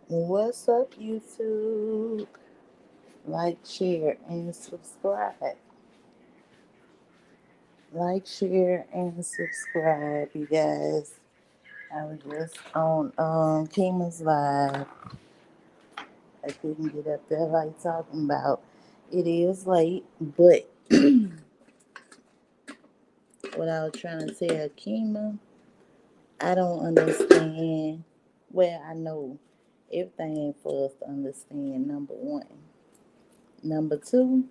What's up, YouTube? Like, share, and subscribe. Like, share, and subscribe, you guys. I was just on Kima's live. I couldn't get up there like talking about. It is late, but what I was trying to tell Kima, I don't understand. Well, I know everything ain't for us to understand. Number one. Number two,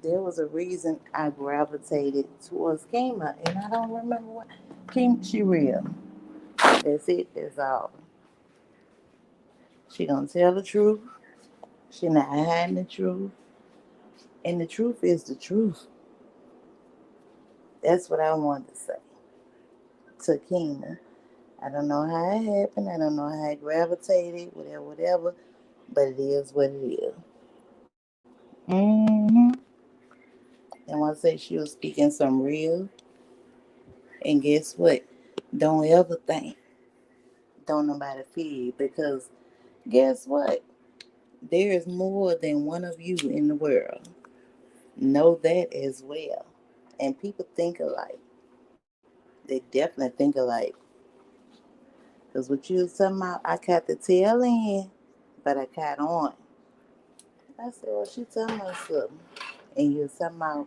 there was a reason I gravitated towards Kima, and I don't remember what. Kima, she real. That's it. That's all. She gonna tell the truth. She not hiding the truth, and the truth is the truth. That's what I wanted to say to Kima. I don't know how it happened. I don't know how I gravitated. Whatever, whatever. But it is what it is. Mm-hmm. And once I say she was speaking some real, and guess what? Don't ever think don't nobody feel you because guess what? There is more than one of you in the world. Know that as well. And people think alike. They definitely think alike. Because what you was talking about, I caught the tail end, but I caught on. I said, well, she talking about something. And you was talking about,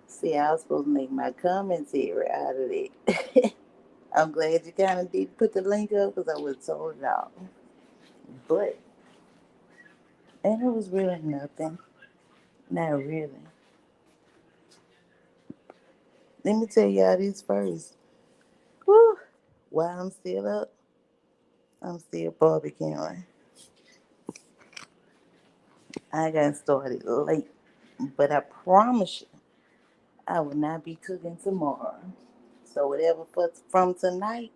see, I was supposed to make my commentary out of it. I'm glad you kind of did put the link up because I would have told y'all. But, and it was really nothing. Not really. Let me tell y'all this first. Whew. While I'm still up, I'm still barbecuing. I got started late, but I promise you, I will not be cooking tomorrow. So whatever from tonight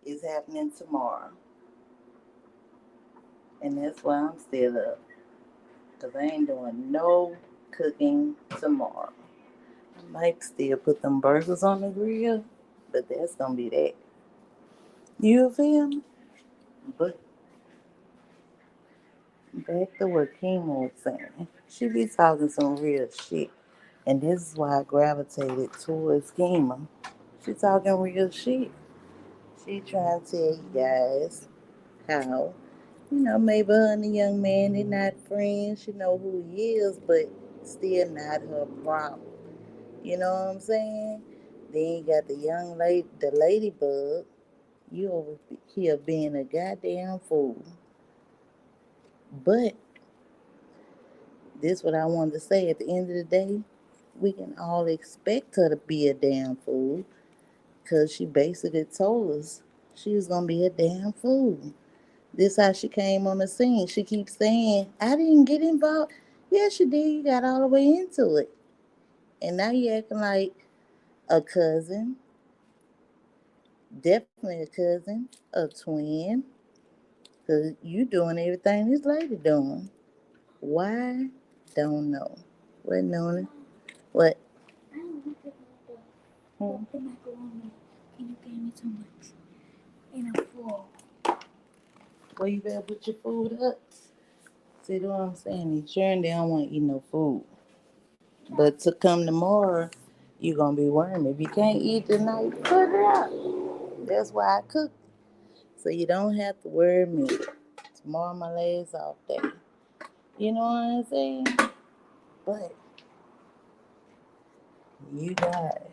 is happening tomorrow, and that's why I'm still up, cause I ain't doing no cooking tomorrow. I might still put them burgers on the grill, but that's gonna be that. You feel me? But back to what Kim was saying. She be talking some real shit. And this is why I gravitated towards Kima. She talking real shit. She trying to tell you guys how, maybe her and the young man, they not friends. She know who he is, but still not her problem. You know what I'm saying? Then you got the young lady, the ladybug. You over here being a goddamn fool. But this what I wanted to say. At the end of the day, we can all expect her to be a damn fool because she basically told us she was gonna be a damn fool. This how she came on the scene. She keeps saying, "I didn't get involved." Yes, you did. You got all the way into it, and now you acting like a cousin, definitely a cousin, a twin, because you doing everything this lady doing. Why? Don't know. What, Nona? What? I don't want to Hmm? the macaroni. And you gave me too much. And I'm full. Well, you better put your food up. See what I'm saying? They sure they don't want to eat no food. But to come tomorrow, you going to be worried. If you can't eat tonight, put it up. That's why I cook. So you don't have to worry me. Tomorrow my last off day. You know what I'm saying? But you guys,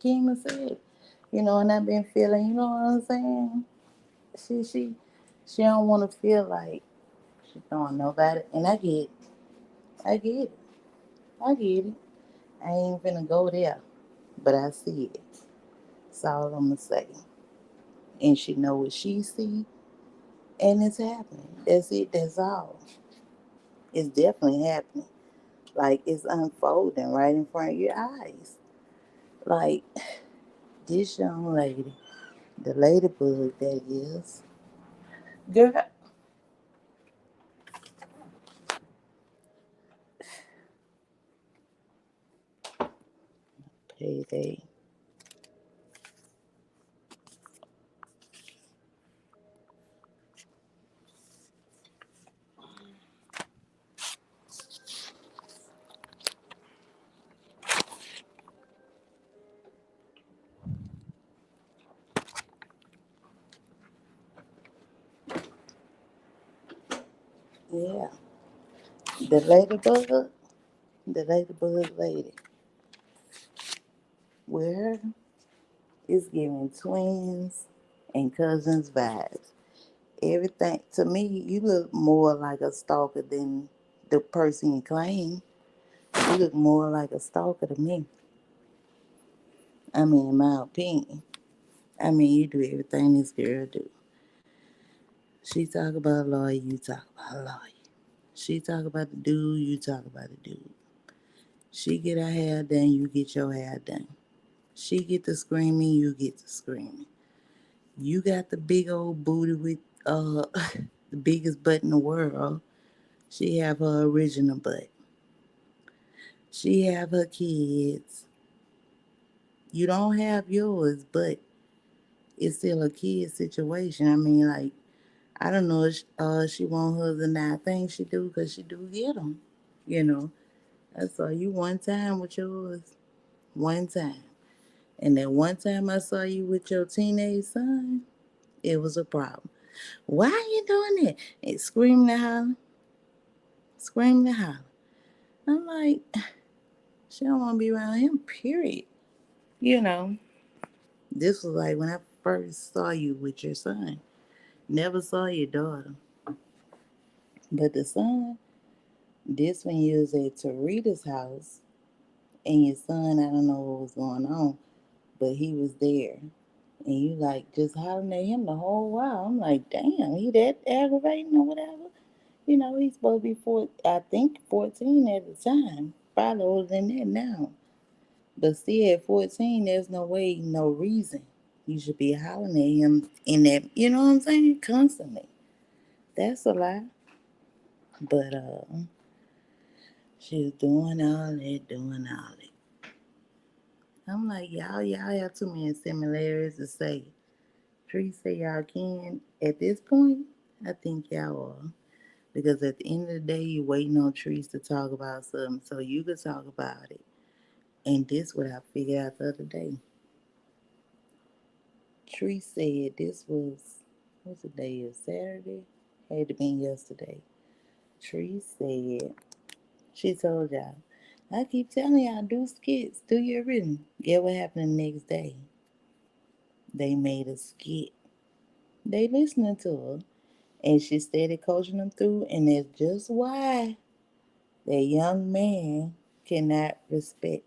Kima said, and I've been feeling, you know what I'm saying? She she she don't want to feel like she throwing nobody, and I get it. I get it. I get it. I ain't finna go there, but I see it. That's all I'm gonna say. And she know what she see, and it's happening. That's it. That's all. It's definitely happening. Like it's unfolding right in front of your eyes. Like this young lady, the ladybug that is, girl, payday. Yeah, the ladybug, the ladybug lady, where it's giving twins and cousins vibes. Everything to me, you look more like a stalker than the person you claim. You look more like a stalker to me. I mean, in my opinion. I mean, you do everything this girl do. She talk about a lawyer, you talk about a lawyer. She talk about the dude, you talk about the dude. She get her hair done, you get your hair done. She get the screaming, you get the screaming. You got the big old booty with the biggest butt in the world. She have her original butt. She have her kids. You don't have yours, but it's still a kid situation. I mean, like, I don't know if she want hers or not. I think she do because she do get them. You know, I saw you one time with yours. One time. And that one time I saw you with your teenage son, it was a problem. Why are you doing that? And screaming and hollering, screaming and hollering. I'm like, she don't want to be around him, period. You know, this was like when I first saw you with your son. Never saw your daughter. But the son, this when you was at Tarita's house, and your son, I don't know what was going on, but he was there. And you like just hollering at him the whole while. I'm like, damn, he that aggravating or whatever. You know, he's supposed to be I think 14 at the time. Probably older than that now. But still at 14, there's no way, no reason. You should be hollering at him in that, you know what I'm saying? Constantly. That's a lie. But she was doing all that, doing all that. I'm like, y'all have too many similarities to say. Tree say y'all can. At this point, I think y'all are. Because at the end of the day, you waiting on trees to talk about something so you could talk about it. And this what I figured out the other day. Tree said this was, what's the day? Is Saturday? Had to be yesterday. Tree said, she told y'all, I keep telling y'all, do skits, do your written. Get what happened the next day? They made a skit. They listening to her. And she started coaching them through, and that's just why that young man cannot respect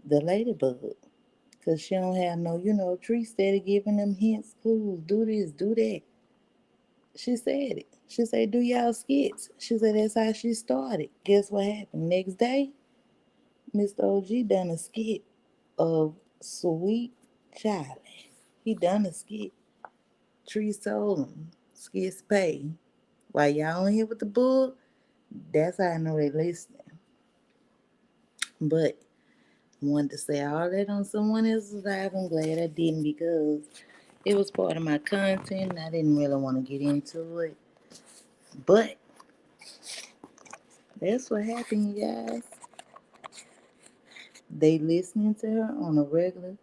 the ladybug. Because she don't have no, Tree steady giving them hints, clues, do this, do that. She said it. She said, do y'all skits. She said that's how she started. Guess what happened? Next day, Mr. OG done a skit of Sweet Charlie. He done a skit. Tree told him, skits pay. While y'all on here with the bull, that's how I know they listening. But I wanted to say all that on someone else's live. I'm glad I didn't because it was part of my content. And I didn't really want to get into it. But that's what happened, you guys. They listening to her on a regular.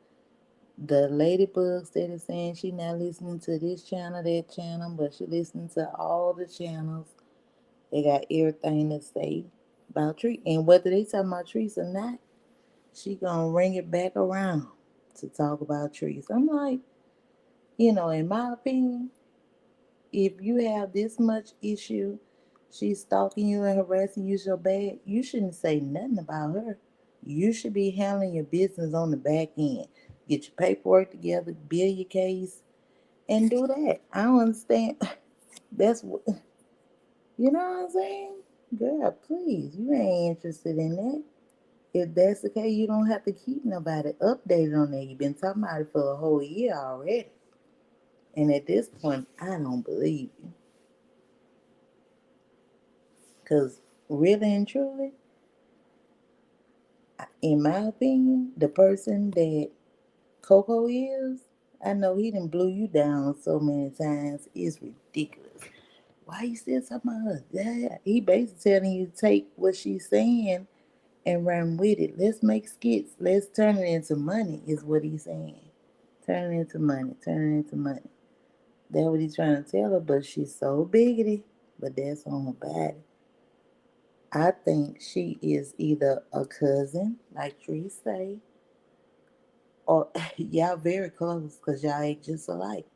The ladybugs that is saying she not listening to this channel, that channel, but she listening to all the channels. They got everything to say about Tree. And whether they talking about trees or not, she gonna bring it back around to talk about trees. I'm like, in my opinion, if you have this much issue, she's stalking you and harassing you so bad, you shouldn't say nothing about her. You should be handling your business on the back end. Get your paperwork together, build your case, and do that. I don't understand. That's what, you know what I'm saying? Girl, please, you ain't interested in that. If that's the case, you don't have to keep nobody updated on that. You've been talking about it for a whole year already. And at this point, I don't believe you. Because really and truly, in my opinion, the person that Coco is, I know he done blew you down so many times. It's ridiculous. Why you still talking about her? Yeah. He basically telling you to take what she's saying and run with it. Let's make skits. Let's turn it into money, is what he's saying. Turn it into money. Turn it into money. That's what he's trying to tell her, but she's so biggity. but that's on her body. I think she is either a cousin, like Tree say, or y'all very close because y'all ain't just alike.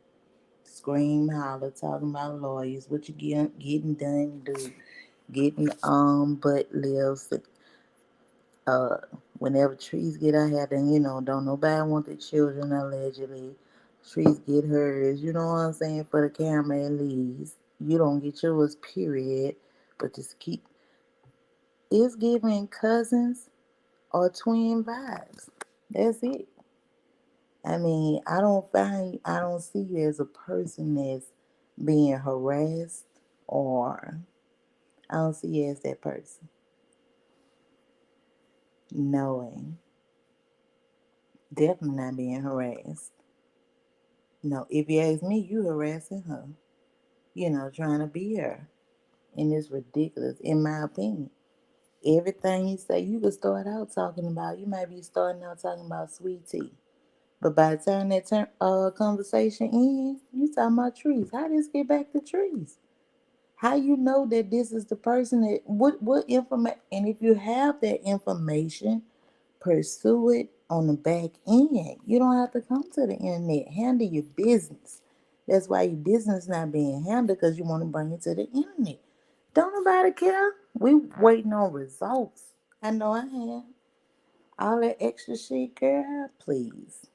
Scream, holler, talking about lawyers, what you getting done, do, getting butt lifts, uh, whenever trees get out here, then don't nobody want the children allegedly. Trees get hers, you know what I'm saying, for the camera at least. You don't get yours, period. But just keep it's giving cousins or twin vibes. That's it. I don't see you as a person that's being harassed, or I don't see you as that person. Knowing, definitely not being harassed. No, if you ask me, you harassing her. Trying to be her. And it's ridiculous, in my opinion. Everything you say, you could start out talking about, you might be starting out talking about sweet tea. But by the time that conversation ends, you talking about trees. How this get back to trees? How you know that this is the person that what information? And if you have that information, pursue it on the back end. You don't have to come to the internet. Handle your business. That's why your business not being handled because you want to bring it to the internet. Don't nobody care. We waiting on results. I know I am. All that extra shit, girl, please.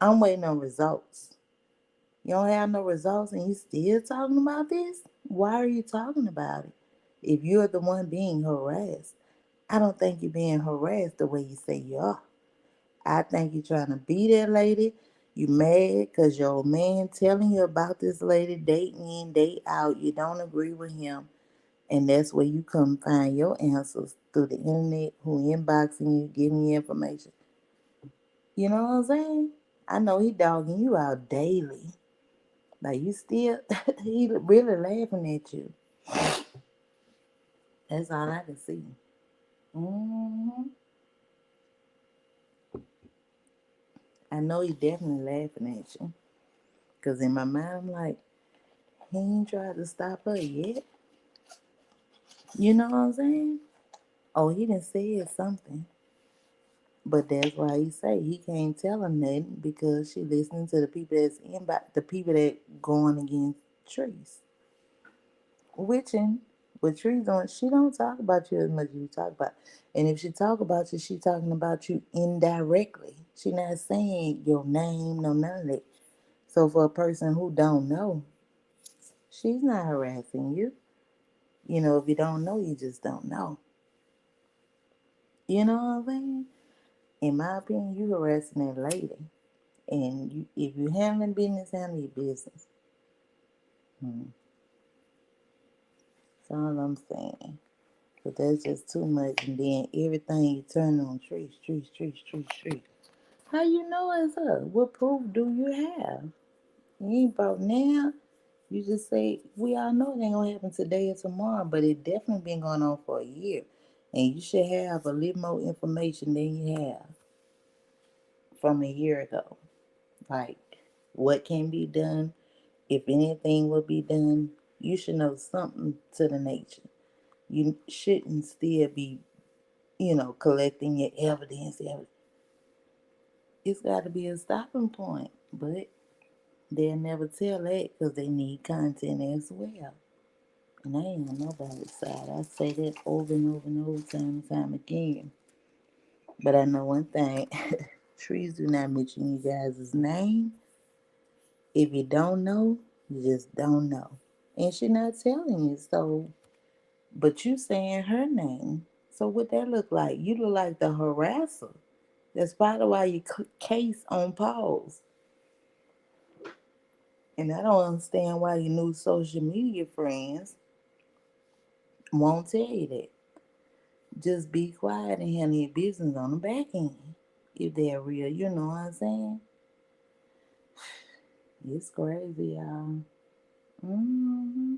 I'm waiting on results. You don't have no results and you still talking about this? Why are you talking about it? If you're the one being harassed, I don't think you're being harassed the way you say you are. I think you're trying to be that lady. You mad because your old man telling you about this lady, date in, date out. You don't agree with him. And that's where you come find your answers through the internet, who inboxing you, giving you information. You know what I'm saying? I know he dogging you out daily. Like you still, he really laughing at you. That's all I can see. hmm I know he definitely laughing at you. Cause in my mind, I'm like, he ain't tried to stop her yet. You know what I'm saying? Oh, he done said something. But that's why he say he can't tell her nothing because she listening to the people that's in the people that going against trees. Witching with trees on she don't talk about you as much as you talk about. And if she talk about you, she talking about you indirectly. She not saying your name, no none of that. So for a person who don't know, she's not harassing you. If you don't know, you just don't know. You know what I'm saying? In my opinion, you harassing that lady. And if you handling business, handle your business. Hmm. That's all I'm saying. But that's just too much. And then everything you turn on trees, trees, trees, trees, trees. How you know it's her? What proof do you have? You ain't brought now. You just say, we all know it ain't going to happen today or tomorrow, but it definitely been going on for a year. And you should have a little more information than you have from a year ago. Like, what can be done, if anything will be done. You should know something to the nature. You shouldn't still be, collecting your evidence. It's got to be a stopping point, but they'll never tell that because they need content as well. And I ain't on nobody's side. I say that over and over and over, time and time again. But I know one thing: trees do not mention you guys' name. If you don't know, you just don't know, and she not telling you. So, but you saying her name. So what that look like? You look like the harasser. That's probably why your case on pause. And I don't understand why your new social media friends won't tell you that. Just be quiet and handle your business on the back end. If they're real, you know what I'm saying? It's crazy, y'all. hmm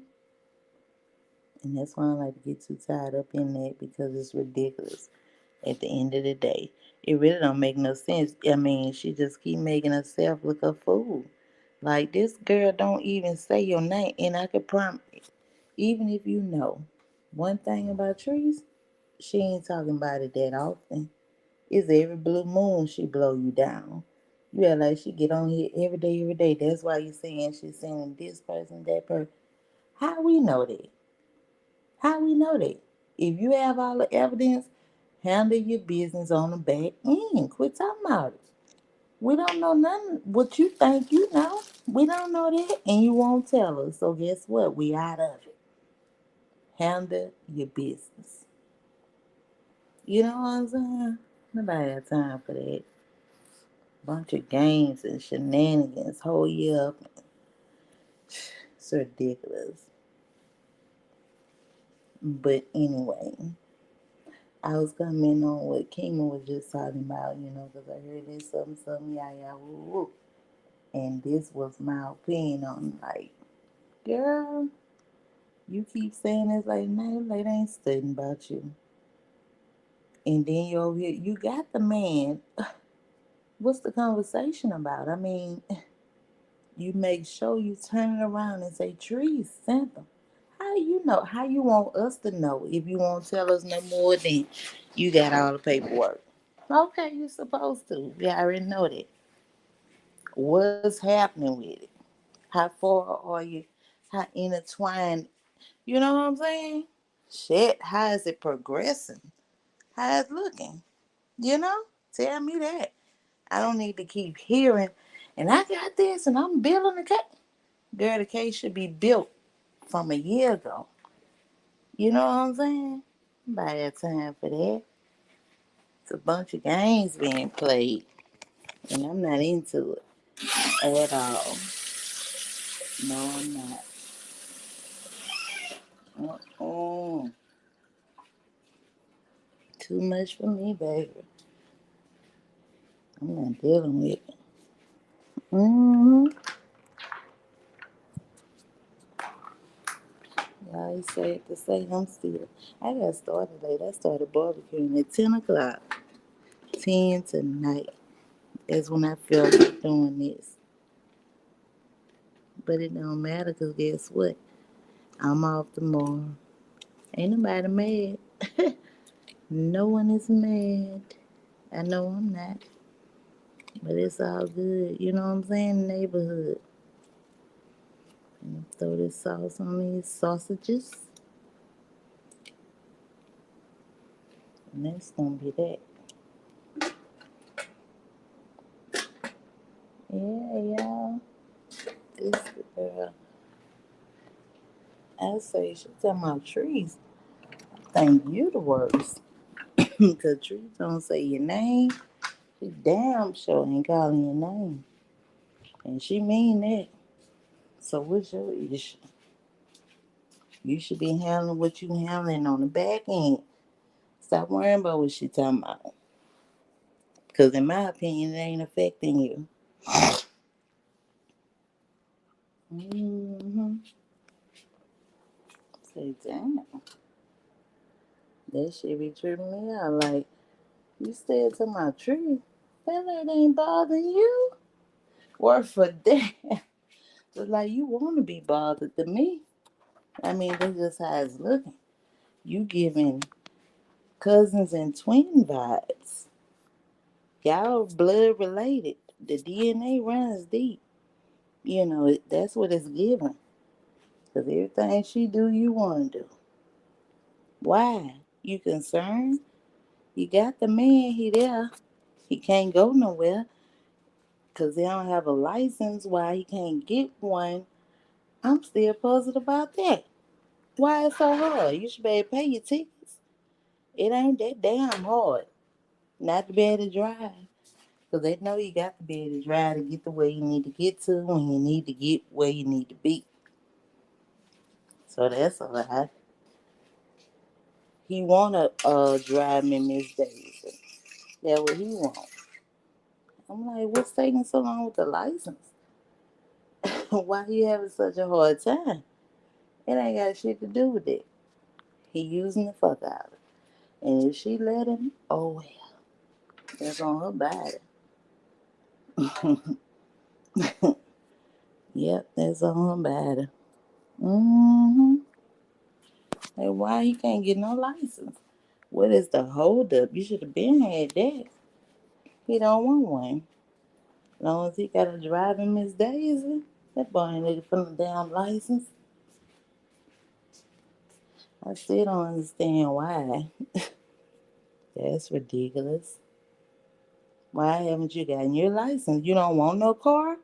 And that's why I like to get too tied up in that because it's ridiculous. At the end of the day, it really don't make no sense. I mean, she just keep making herself look a fool. Like this girl don't even say your name, and I could promise. Even if you know one thing about trees, she ain't talking about it that often. It's every blue moon she blow you down. You act like she get on here every day, every day. That's why you saying she's sending this person, that person. How we know that? How we know that? If you have all the evidence, handle your business on the back end. Quit talking about it. We don't know nothing. What you think you know, we don't know that, and you won't tell us. So guess what? We out of it. Handle your business. You know what I'm saying? Nobody have time for that. Bunch of games and shenanigans. Hold you up. It's ridiculous. But anyway, I was coming on what Kima was just talking about, because I heard this something, something, yeah, yeah, woo, woo. And this was my opinion on, like, girl, you keep saying this like, man, lady ain't studying about you. And then you over here, you got the man. What's the conversation about? I mean, you make sure you turn it around and say, trees sent them. How you know? How you want us to know if you won't tell us no more than you got all the paperwork? Okay, you're supposed to. We already know that. What's happening with it? How far are you? How intertwined? You know what I'm saying? Shit, how is it progressing? How is it looking? You know? Tell me that. I don't need to keep hearing, and I got this, and I'm building the case. Girl, the case should be built from a year ago. You know what I'm saying? Nobody had time for that. It's a bunch of games being played, and I'm not into it at all. No, I'm not. Mm-mm. Too much for me, baby. I'm not dealing with it. Mm-hmm. I always say it to say I'm still. I got started late. I started barbecuing at 10 o'clock. 10 tonight. That's when I felt like doing this. But it don't matter because guess what? I'm off tomorrow. Ain't nobody mad. No one is mad. I know I'm not. But it's all good. You know what I'm saying? Neighborhood. And throw this sauce on these sausages. And that's gonna be that. Yeah, y'all. This girl. I say she talking about trees. Thank you the worst. Because trees don't say your name. She damn sure ain't calling your name. And she mean that. So what's your issue? You should be handling what you handling on the back end. Stop worrying about what she talking about. Because in my opinion, it ain't affecting you. Mm-hmm. Say, damn. That shit be tripping me out. Like, you still to my tree. That lady ain't bothering you. Work for that. Just like you want to be bothered to me. I mean, that's just how it's looking. You giving cousins and twin vibes. Y'all blood related. The DNA runs deep. That's what it's giving. Because everything she do, you want to do. Why? You concerned? You got the man, he there. He can't go nowhere because they don't have a license. Why he can't get one? I'm still puzzled about that. Why it's so hard? You should be able to pay your tickets. It ain't that damn hard not to be able to drive. Because they know you got to be able to drive to get to where you need to get to when you need to get where you need to be. So that's a lie. He wanna drive me Miss Davis. That's what he want. I'm like, what's taking so long with the license? Why you having such a hard time? It ain't got shit to do with it. He using the fuck out of it. And if she let him, oh well, that's on her body. Yep, that's on her body. Mm-hmm. Like, why he can't get no license? What is the holdup? You should have been had that. He don't want one. As long as he got a driving Miss Daisy, that boy ain't looking for no damn license. I still don't understand why. That's ridiculous. Why haven't you gotten your license? You don't want no car?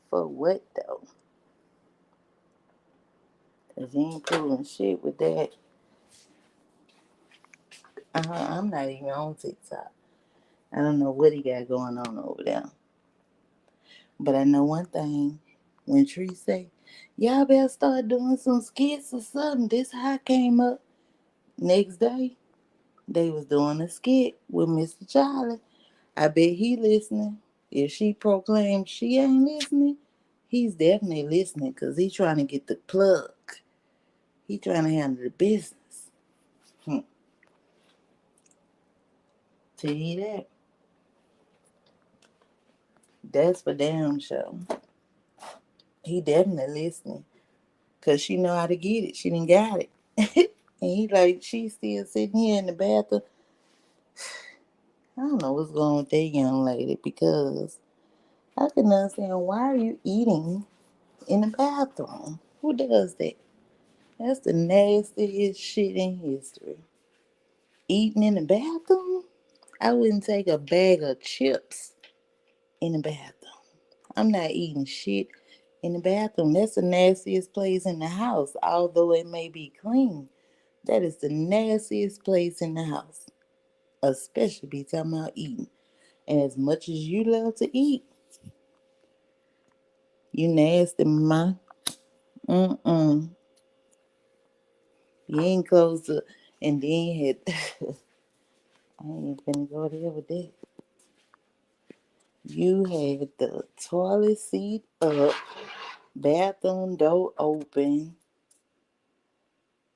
For what though? Cause he ain't proving shit with that. I'm not even on TikTok. I don't know what he got going on over there. But I know one thing. When Tree say, y'all better start doing some skits or something. This how I came up. Next day, they was doing a skit with Mr. Charlie. I bet he listening. If she proclaimed she ain't listening, he's definitely listening because he trying to get the plug. He trying to handle the business. Hmm. Tell you that. That's for damn sure. He definitely listening because she know how to get it. She didn't got it. And he like, she still sitting here in the bathroom. I don't know what's going on with that young lady because I can understand why are you eating in the bathroom? Who does that? That's the nastiest shit in history. Eating in the bathroom? I wouldn't take a bag of chips in the bathroom. I'm not eating shit in the bathroom. That's the nastiest place in the house, although it may be clean. That is the nastiest place in the house, especially be talking about eating. And as much as you love to eat, you nasty, ma. Mm-mm. You ain't close to, and then you had, I ain't finna go there with that. You had the toilet seat up, bathroom door open,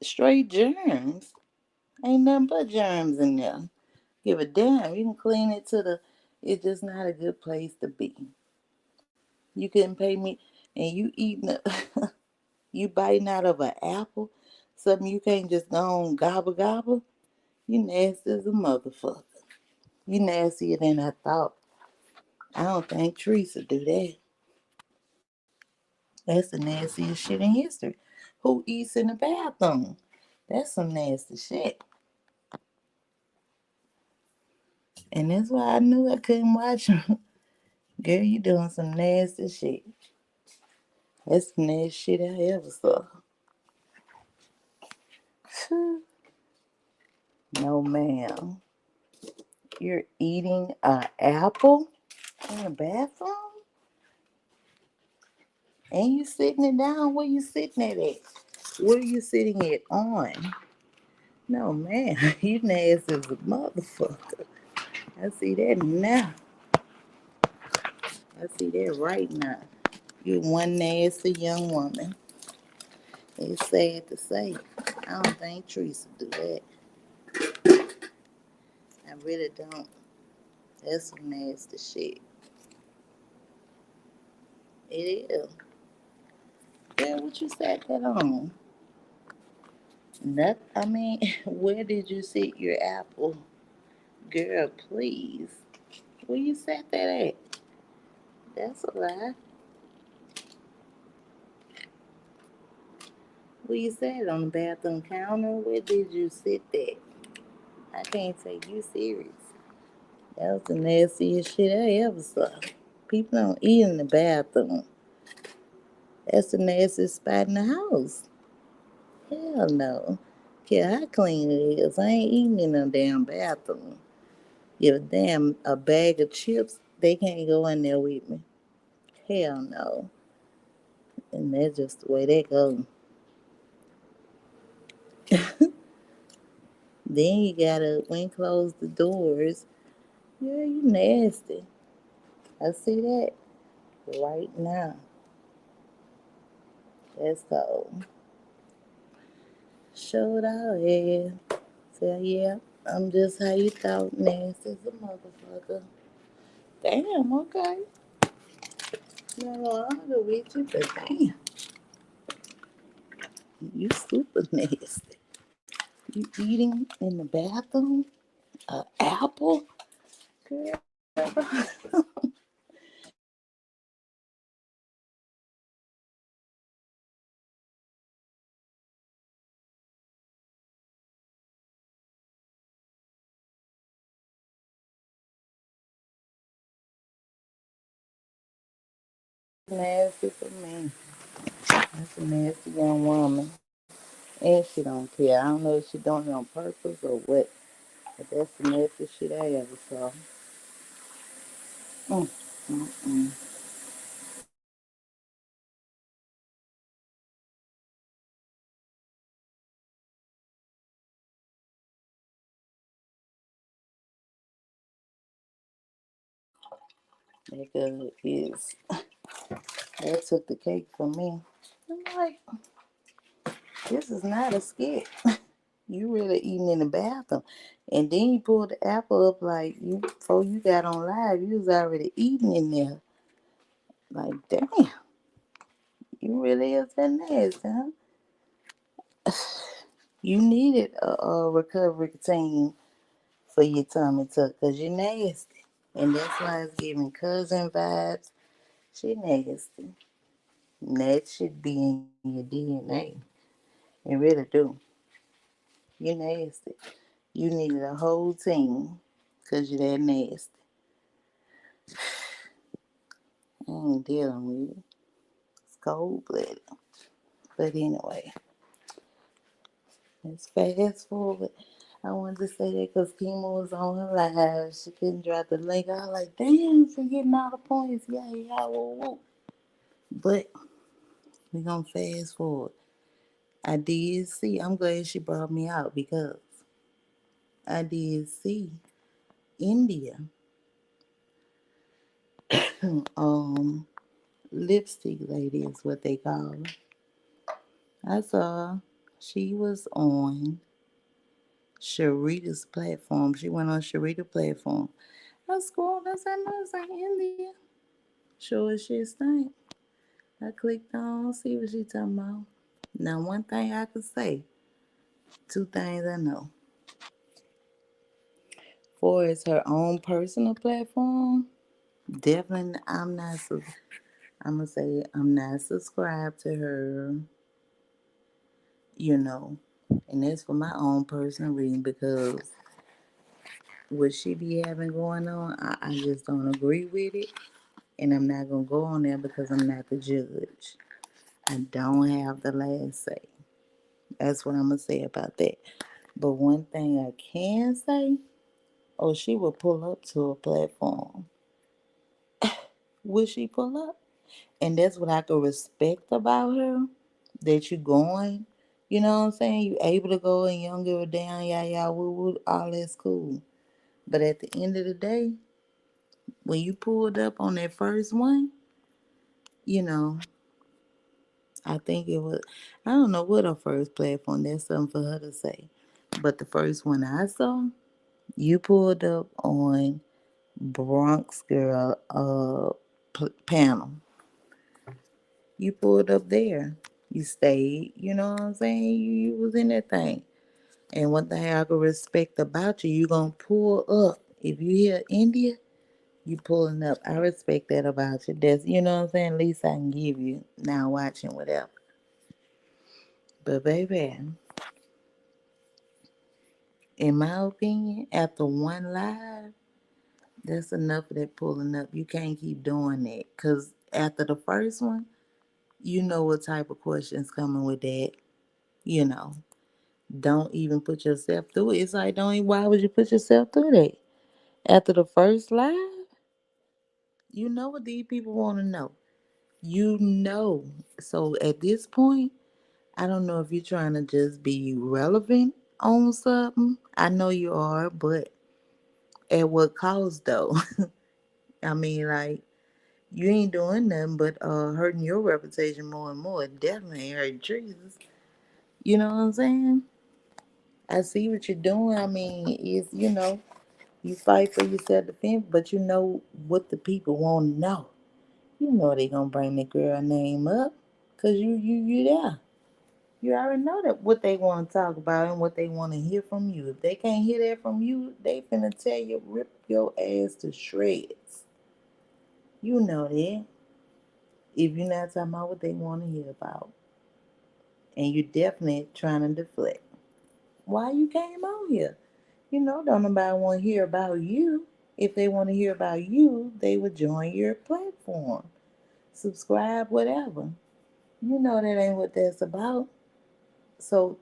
straight germs. Ain't nothing but germs in there. Give a damn. You can clean it to the, it's just not a good place to be. You couldn't pay me, and you eating, you biting out of an apple, something you can't just go on gobble gobble. You nasty as a motherfucker. You nastier than I thought. I don't think Teresa do that. That's the nastiest shit in history. Who eats in the bathroom? That's some nasty shit. And that's why I knew I couldn't watch them. Girl, you doing some nasty shit. That's the nastiest shit I ever saw. No, ma'am. You're eating an apple in the bathroom? And you sitting it down? Where you sitting it at? Where you sitting it on? No, man. You nasty as a motherfucker. I see that now. I see that right now. You one nasty young woman. It's sad to say. I don't think Teresa do that. I really don't. That's some nasty shit. It is. Girl, what you sat that on? Not, I mean, where did you sit your apple? Girl, please. Where you sat that at? That's a lie. Where you sat on the bathroom counter? Where did you sit that? I can't take you serious. That was the nastiest shit I ever saw. People don't eat in the bathroom. That's the nastiest spot in the house. Hell no. Care how clean it is. I ain't eating in no damn bathroom. If damn a bag of chips, they can't go in there with me. Hell no. And that's just the way that goes. Then you gotta when close the doors. Yeah, you nasty. I see that right now. That's cold. Showed out, yeah. So yeah, I'm just how you thought, nasty as a motherfucker. Damn, okay. No longer with you, but damn, you super nasty. You eating in the bathroom? An apple? Girl. Nasty for me. That's a nasty young woman. And she don't care. I don't know if she doing it on purpose or what. But that's the nasty shit I ever saw. Mm, mm, mm. That girl is, that took the cake for me. I'm like, this is not a skit. You really eating in the bathroom. And then you pulled the apple up like you before you got on live, you was already eating in there. Like, damn, you really is that nasty, huh? You needed a recovery team for your tummy tuck because you're nasty. And that's why it's giving cousin vibes. She nasty. And that should be in your DNA. It really do. You nasty. You needed a whole team because you're that nasty. I ain't dealing with it. It's cold blooded. But anyway, let's fast forward. I wanted to say that because Kima was on her live. She couldn't drop the link. I was like, damn, she getting all the points. Yeah, yeah, woo, woo. But we're going to fast forward. I did see, I'm glad she brought me out because I did see India um lipstick lady is what they call her. I saw she was on Sharita's platform. She went on Sharita's platform. I scrolled, I said, no, it's like India. Sure as shit stink. I clicked on, see what she talking about. Now, one thing I could say, two things I know. For is her own personal platform, definitely I'm gonna say I'm not subscribed to her, you know, and that's for my own personal reason because what she be having going on, I just don't agree with it, and I'm not gonna go on there because I'm not the judge. I don't have the last say. That's what I'm gonna say about that. But one thing I can say, oh, she will pull up to a platform. Will she pull up? And that's what I could respect about her. That you going, you know what I'm saying? You able to go and you don't give a damn, yeah, yeah, woo, woo, all that's cool. But at the end of the day, when you pulled up on that first one, you know, I think it was, I don't know what her first platform, that's something for her to say. But the first one I saw, you pulled up on Bronx Girl panel. You pulled up there. You stayed, you know what I'm saying? You was in that thing. And one thing I could respect about you, you gonna pull up. If you hear India, you pulling up. I respect that about you. That's you know what I'm saying? At least I can give you now watching whatever. But baby, in my opinion, after one live, that's enough of that pulling up. You can't keep doing that. Cause after the first one, you know what type of questions coming with that. You know. Don't even put yourself through it. It's like don't even why would you put yourself through that? After the first live, you know what these people want to know. You know. So at this point, I don't know if you're trying to just be relevant on something. I know you are, but at what cost though? I mean, like, you ain't doing nothing but hurting your reputation more and more. It definitely ain't hurting Jesus. You know what I'm saying? I see what you're doing. I mean, it's, you fight for your self defense, but you know what the people want to know. You know they gonna bring the girl name up, cause you there. You already know that what they want to talk about and what they want to hear from you. If they can't hear that from you, they finna tell you rip your ass to shreds. You know that. If you're not talking about what they want to hear about, and you're definitely trying to deflect. Why you came on here? Don't nobody want to hear about you. If they want to hear about you, they would join your platform, subscribe, whatever. You know that ain't what that's about. So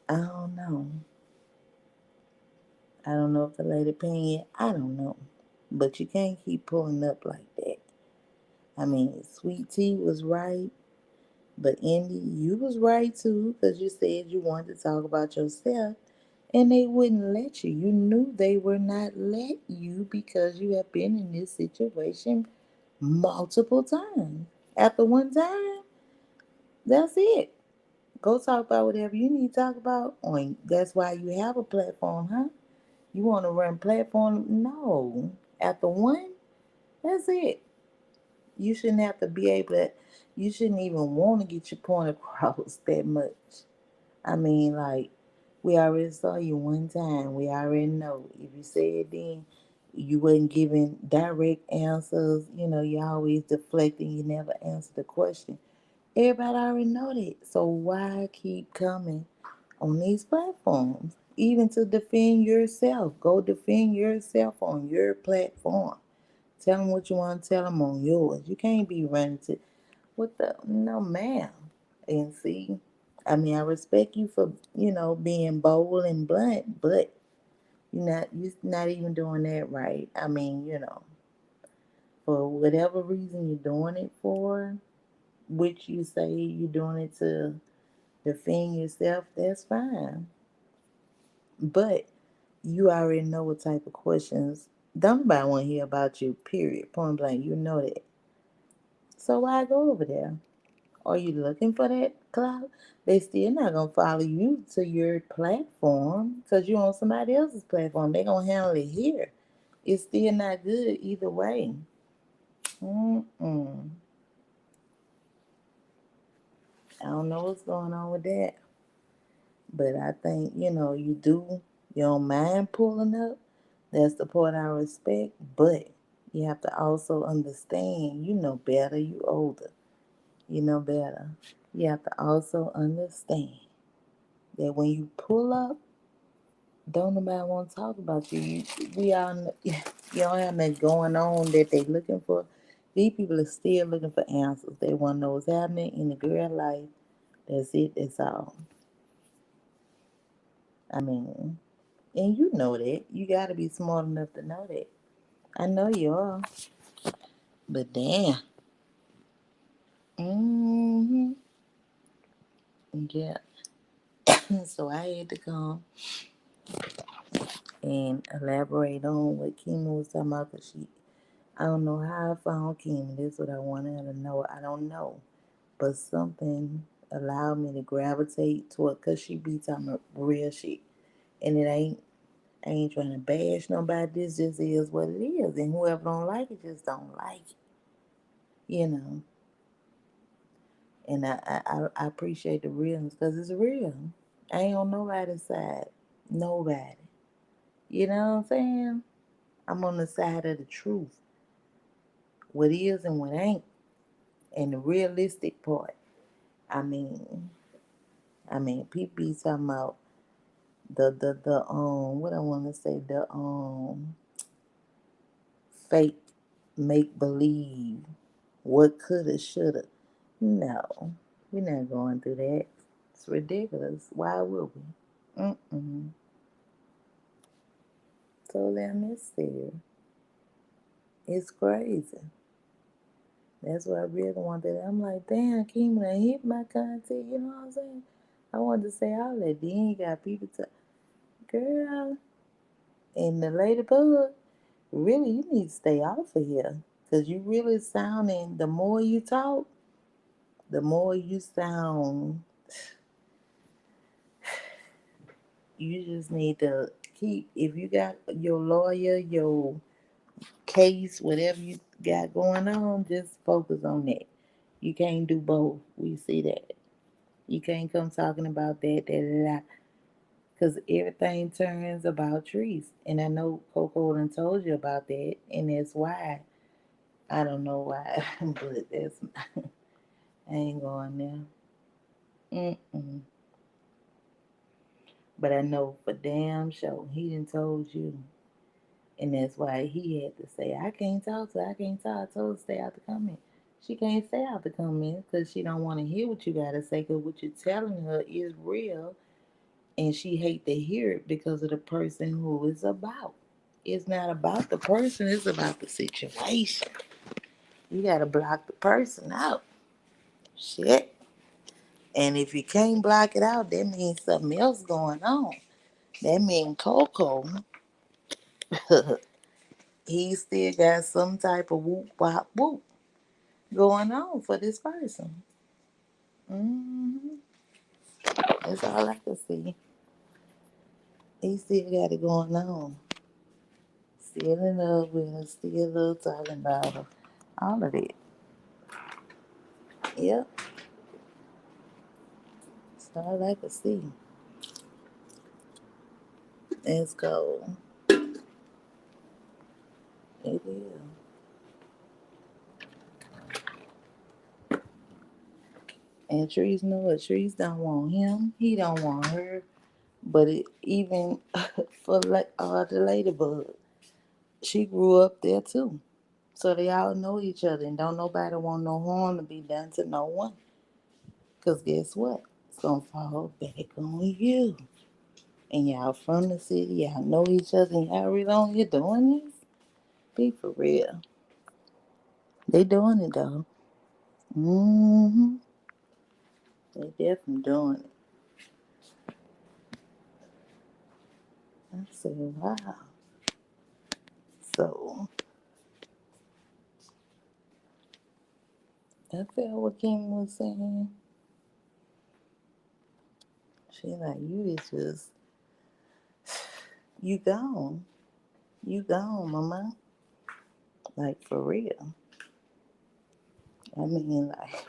I don't know. I don't know if the lady paying you. I don't know. But you can't keep pulling up like that. I mean, Sweet Tea was right, but Indy, you was right too, because you said you wanted to talk about yourself, and they wouldn't let you. You knew they were not let you because you have been in this situation multiple times. After one time, that's it. Go talk about whatever you need to talk about. On that's why you have a platform, huh? You want to run platform? No. After one, that's it. You shouldn't have to be able to. You shouldn't even want to get your point across that much. I mean, like, we already saw you one time. We already know. If you said then, you wasn't giving direct answers. You always deflecting. You never answer the question. Everybody already know that. So why keep coming on these platforms? Even to defend yourself. Go defend yourself on your platform. Tell them what you want to tell them on yours. You can't be running to what the no ma'am. And see, I mean, I respect you for being bold and blunt, but you're not even doing that right. I mean, for whatever reason you're doing it for, which you say you're doing it to defend yourself, that's fine. But you already know what type of questions. Don't nobody want to hear about you, period. Point blank, you know that. So why go over there? Are you looking for that clout? They still not gonna follow you to your platform because you're on somebody else's platform. They gonna handle it here. It's still not good either way. Mm-mm. I don't know what's going on with that, but I think you do. You don't mind pulling up. That's the part I respect, but you have to also understand. You know better. You older. You know better. You have to also understand that when you pull up, don't nobody want to talk about you. We all you don't have nothing going on that they looking for. These people are still looking for answers. They want to know what's happening in the girl life. That's it. That's all. I mean, and you know that. You got to be smart enough to know that. I know you are. But damn. Hmm. Yeah. So I had to come and elaborate on what Kima was talking about because I don't know how I found Kima. That's what I wanted her to know. I don't know. But something allowed me to gravitate toward because she be talking about real shit. And I ain't trying to bash nobody. This just is what it is. And whoever don't like it just don't like it. You know. And I appreciate the realness because it's real. I ain't on nobody's side. Nobody. You know what I'm saying? I'm on the side of the truth. What is and what ain't. And the realistic part. I mean, people be talking about the what I want to say, the fake make believe, what coulda shoulda. No, we're not going through that. It's ridiculous. Why would we? Mm-mm. Totally unnecessary. It's crazy. That's what I really wanted. I'm like, damn, Kim, I hit my content. You know what I'm saying? I wanted to say all that. Then you got people to, girl, and the ladybug. Really, you need to stay off of here, cause you really sounding. The more you talk, the more you sound. You just need to keep. If you got your lawyer, your case, whatever you got going on, just focus on that. You can't do both. We see that. You can't come talking about that, that, because everything turns about trees. And I know Coco done told you about that, and that's why. I don't know why, but that's I ain't going there. Mm-mm. But I know for damn sure he done told you, and that's why he had to say, "I can't talk to her. I can't talk." I told her to stay out the comment. She can't stay out the comment because she don't want to hear what you gotta say. Because what you're telling her is real, and she hate to hear it because of the person who it's about. It's not about the person; it's about the situation. You gotta block the person out. Shit. And if you can't block it out, that means something else going on. That means Coco, he still got some type of whoop wop whoop going on for this person. Hmm. That's all I can see. He still got it going on. Still in love with her, still talking about her. All of it. Yep, that's all I can see. It's cold. It is. And Trees know it. Trees don't want him. He don't want her. But it even for like the ladybug, she grew up there too. So they all know each other, and don't nobody want no harm to be done to no one. Cause guess what? It's gonna fall back on you. And y'all from the city, y'all know each other, and y'all really on here doing this. Be for real. They doing it though. Mm-hmm. They definitely doing it. I said, wow. So I felt what Kim was saying. She like, you is just, you gone. You gone, mama. Like, for real. I mean, like,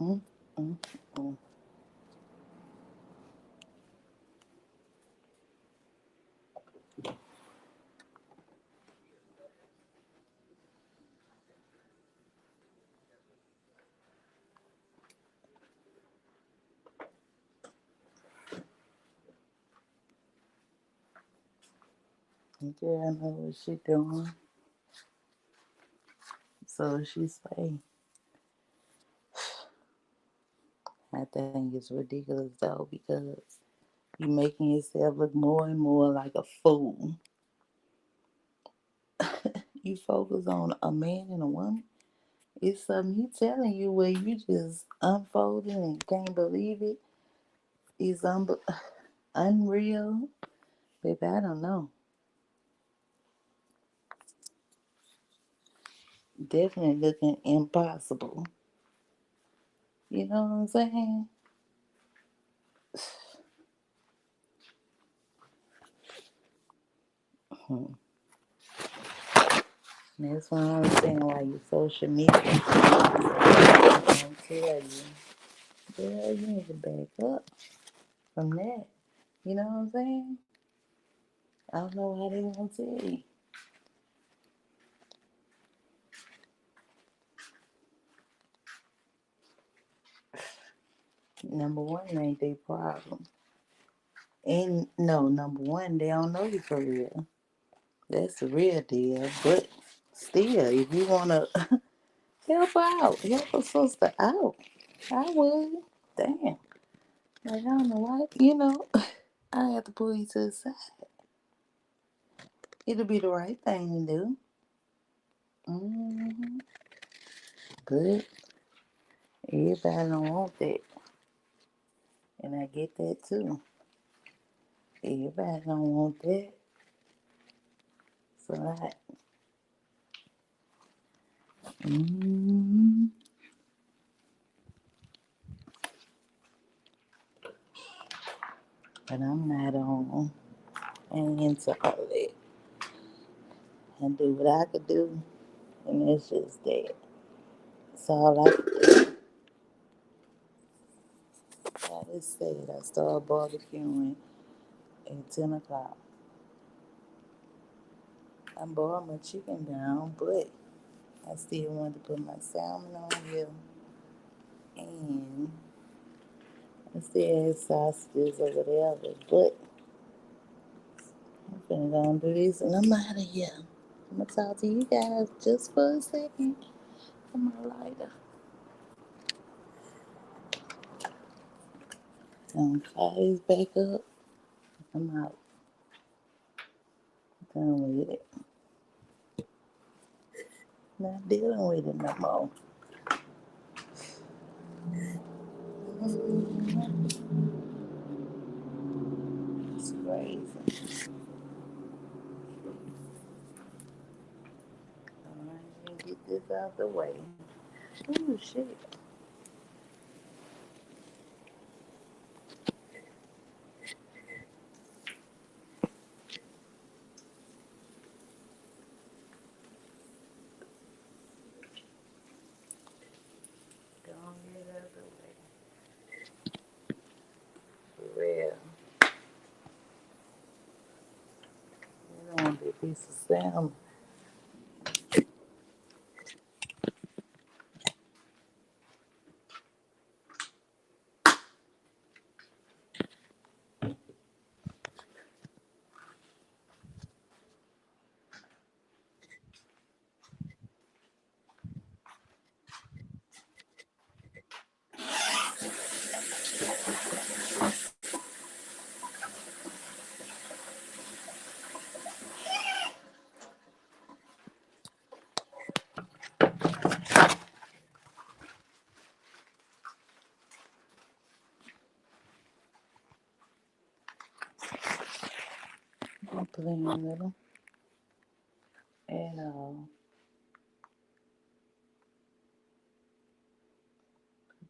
mm, mm, mm. Girl know what she doing. So she say, I think it's ridiculous though because you making yourself look more and more like a fool. You focus on a man and a woman. It's something he telling you where you just unfolding and can't believe it. It's unreal. Baby, I don't know. Definitely looking impossible. You know what I'm saying? Hmm. That's why I'm saying why you social media. I'm tell you, girl, you need to back up from that. You know what I'm saying? I don't know how they want to tell you. Number one ain't their problem. And no, number one, they don't know you for real. That's the real deal. But still, if you wanna help her out, help a sister out, I would. Damn. Like I don't know why, I have to pull you to the side. It'll be the right thing to do. Mm-hmm. But everybody don't want that. And I get that too. Everybody don't want that. So I, mm-hmm. But I'm not on. I ain't into all that. I do what I could do. And it's just that. That's all I could do. I just said I started barbecuing at 10 o'clock. I boiled my chicken down, but I still wanted to put my salmon on here. And I still had sausages or whatever. But I'm finna go and do this and I'm out of here. I'm gonna talk to you guys just for a second. Come on, lighter. Fire this back up. I'm out. Done with it. Not dealing with it no more. It's crazy. Alright, get this out the way. Ooh, shit. Don't get it out the way. For real. You don't want that piece of salmon. I'm playing with them at all.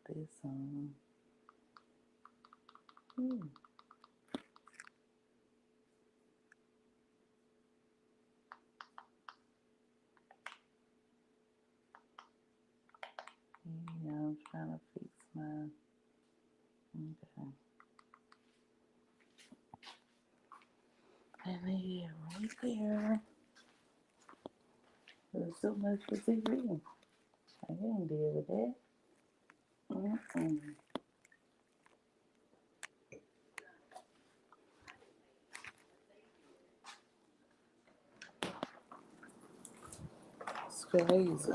Put this on. Hmm. Yeah, I'm trying to fix my. Okay. And then right there. There's so much for TV. I can't deal with that. Mm-mm. It's crazy.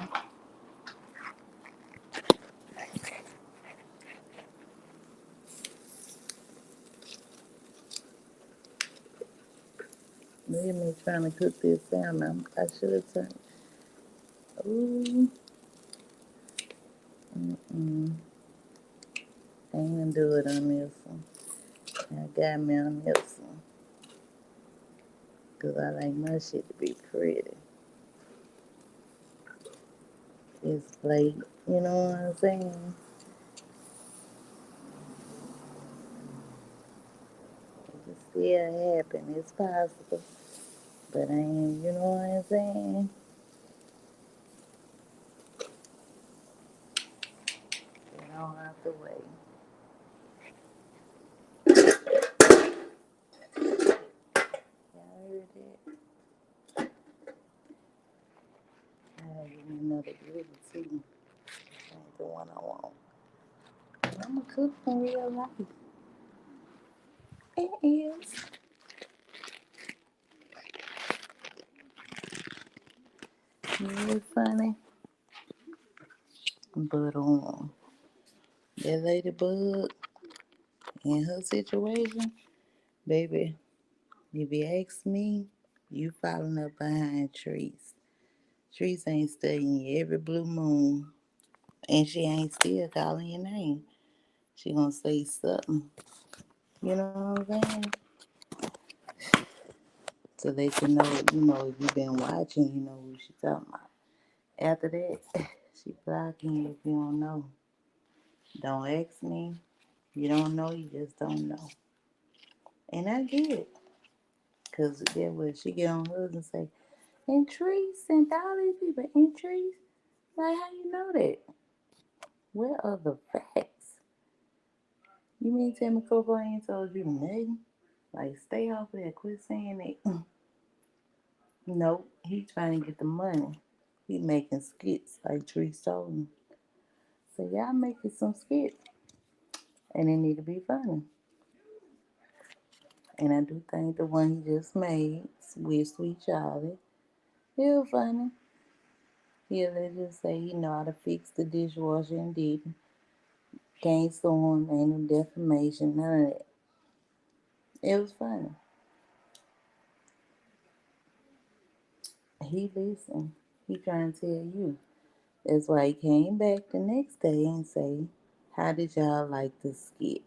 Look at me trying to cook this salmon. I should have turned. Ooh. Mm-mm. I ain't gonna do it on this one. I got me on this one. Because I like my shit to be pretty. It's like, you know what I'm saying? It can still happen. It's possible. But I ain't, you know what I'm saying? Get on out the way. Y'all heard that? I give me another griddle too. Ain't the one I want. I'm gonna cook in real life. It is. Really funny. But that ladybug in her situation, baby, if you ask me, you falling up behind trees. Trees ain't studying you every blue moon, and she ain't still calling your name. She gonna say something. You know what I'm saying? So they can know, if you've been watching, you know who she talking about. After that, she blocking you if you don't know. Don't ask me. You don't know, you just don't know. And I get it. Because get what she get on hers and say, and trees sent all these people in trees. Like, how you know that? Where are the facts? You mean tell me Coco ain't told you nothing? Like, stay off of that. Quit saying that. Nope, he trying to get the money. He making skits like Tree told him. So y'all making some skits, and they need to be funny. And I do think the one he just made with Sweet Charlie, it was funny. Yeah, they just say he know how to fix the dishwasher and didn't. Can't sue him, ain't no defamation, none of that. It was funny. He listened. He trying to tell you. That's why he came back the next day and say, how did y'all like the skit?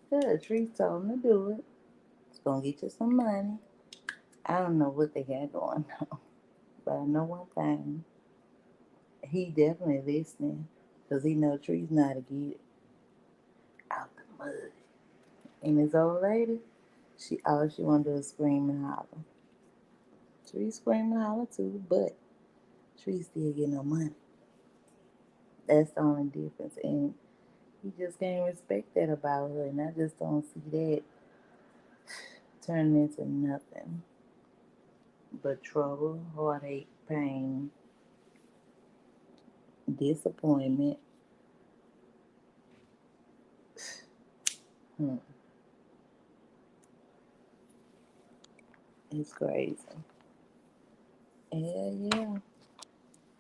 Good, Tree told him to do it. It's gonna get you some money. I don't know what they got going on, but I know one thing. He definitely listening, cause he know Tree's not to get out the mud. And this old lady, she all she wanna do is scream and holler. Tree scream and holler too, but Tree still get no money. That's the only difference, and he just can't respect that about her, and I just don't see that turning into nothing but trouble, heartache, pain, disappointment. Hmm. It's crazy. Yeah, yeah.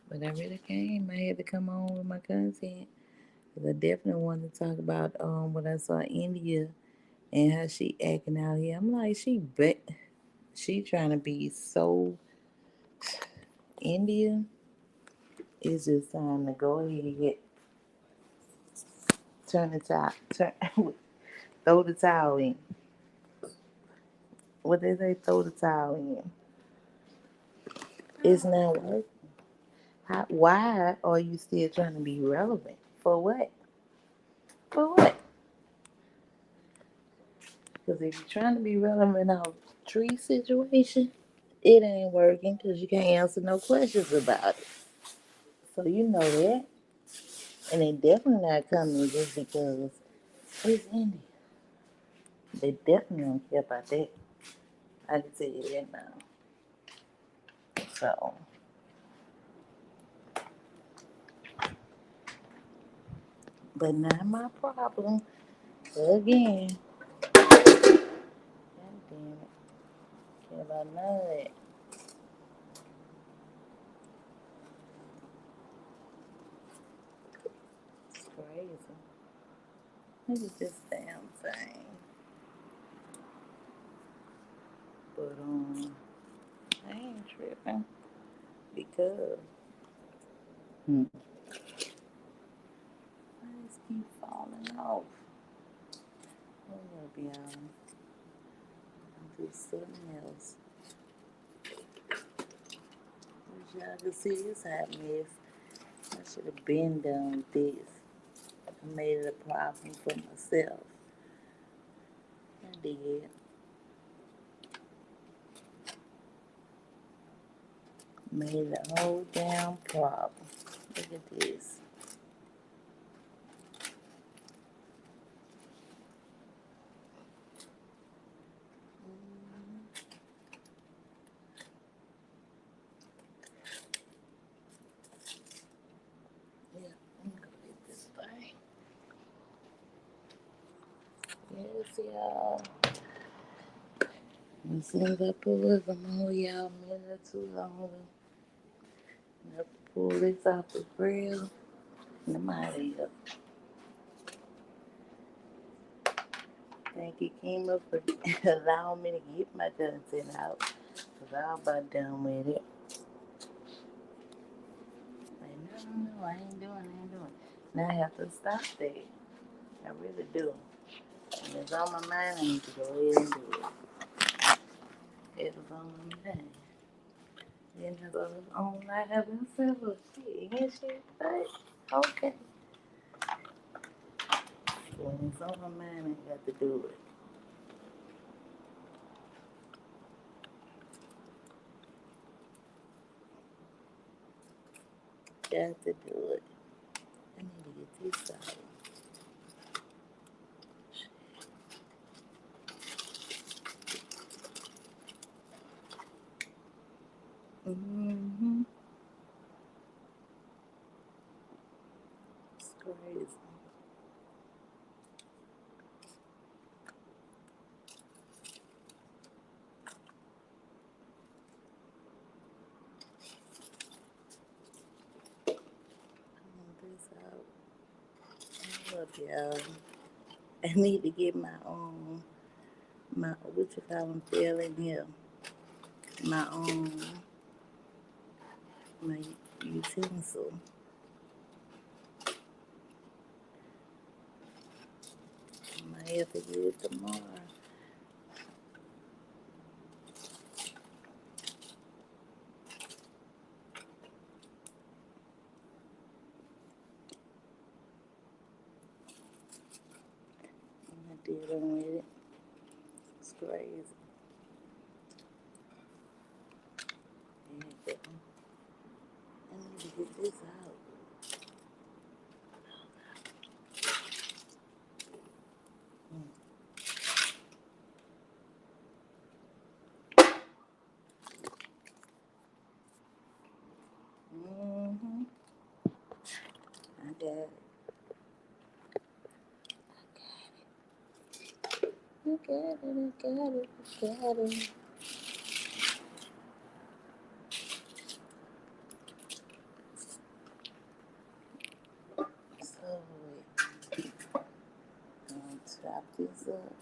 But I really came. I had to come on with my content. Cause I definitely wanted to talk about what I saw India and how she acting out here. I'm like, she trying to be so India. It's just time to go ahead, turn the towel, throw the towel in. What they say, throw the towel in. It's not working. Why are you still trying to be relevant? For what? For what? Because if you're trying to be relevant on tree situation, it ain't working because you can't answer no questions about it. So you know that. And they definitely not coming just because it's India. They definitely don't care about that. I can tell you that now. So, but not my problem. Again, god damn it. Care about none of that. It's crazy. Look at this damn thing. But I ain't tripping because I just keep falling off. I'm gonna be honest. Do something else. Wish y'all could see this hot mess. I should have been done with this. I made it a problem for myself. I did. Made it a whole damn problem. Look at this. Yeah, I'm gonna get this thing. Yes, y'all. As soon as I pull this, I'm gonna hold y'all a minute or two longer. I have to pull this off the grill. And I'm out of here. Thank you, Kima, for allowing me to get my content out. Because I'm about done with it. don't know. I ain't doing. Now I have to stop that. I really do. And it's on my mind. I need to go ahead and do it. It was on my mind. Then I go on live and say, well, shit, ain't shit, but okay. When it's on my mind, I got to do it. Got to do it. I need to get this out. Mm-hmm. It's crazy. This out. I love y'all. I need to get my my what you call them feeling here. My my utensil. I might have to get it tomorrow. I'm dealing with it. It's crazy. Yeah, I need to get this out. Mm-hmm. I got it. I got it. I got it. I got it. So wait, I'm gonna chop this up.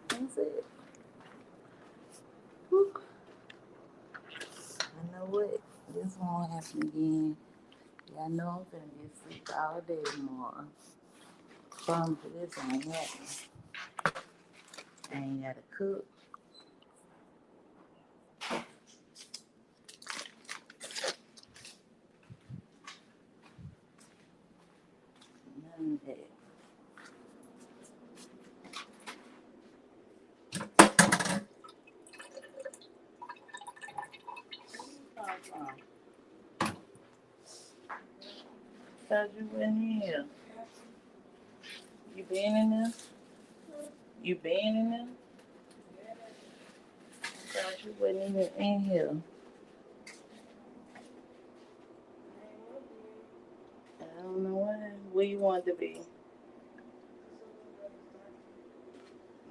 That's it. Whew. I know what. This won't happen again. Y'all know I'm gonna get sick all day tomorrow. Promise you this ain't happening. I ain't gotta cook. None of that. Thought you wasn't in here. You been in there? You been in there? Thought you wasn't even in here. I don't know why. Where you want to be?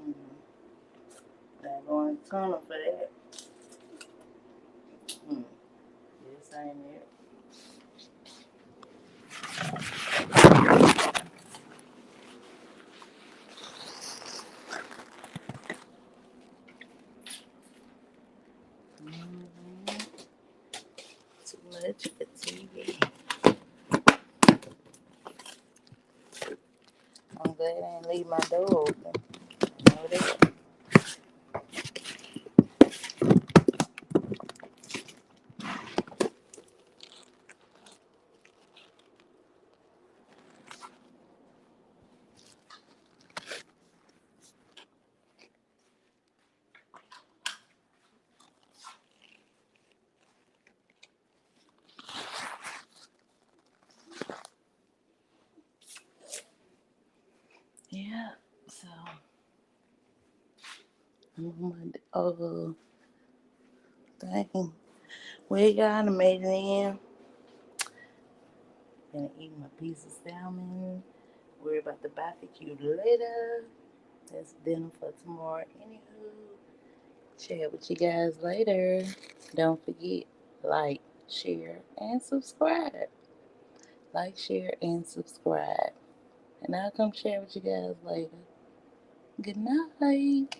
Mm-hmm. I'm going to tunnel for that. Mm. This ain't it. Mm-hmm. Too much fatigue. I'm glad I didn't leave my door open. You know that? Yeah. So, I'm on my thing. Well, y'all done made it in. Gonna eat my piece of salmon. Worry about the barbecue later. That's dinner for tomorrow. Anywho, chat with you guys later. Don't forget, like, share, and subscribe. Like, share, and subscribe. And I'll come chat with you guys later. Good night.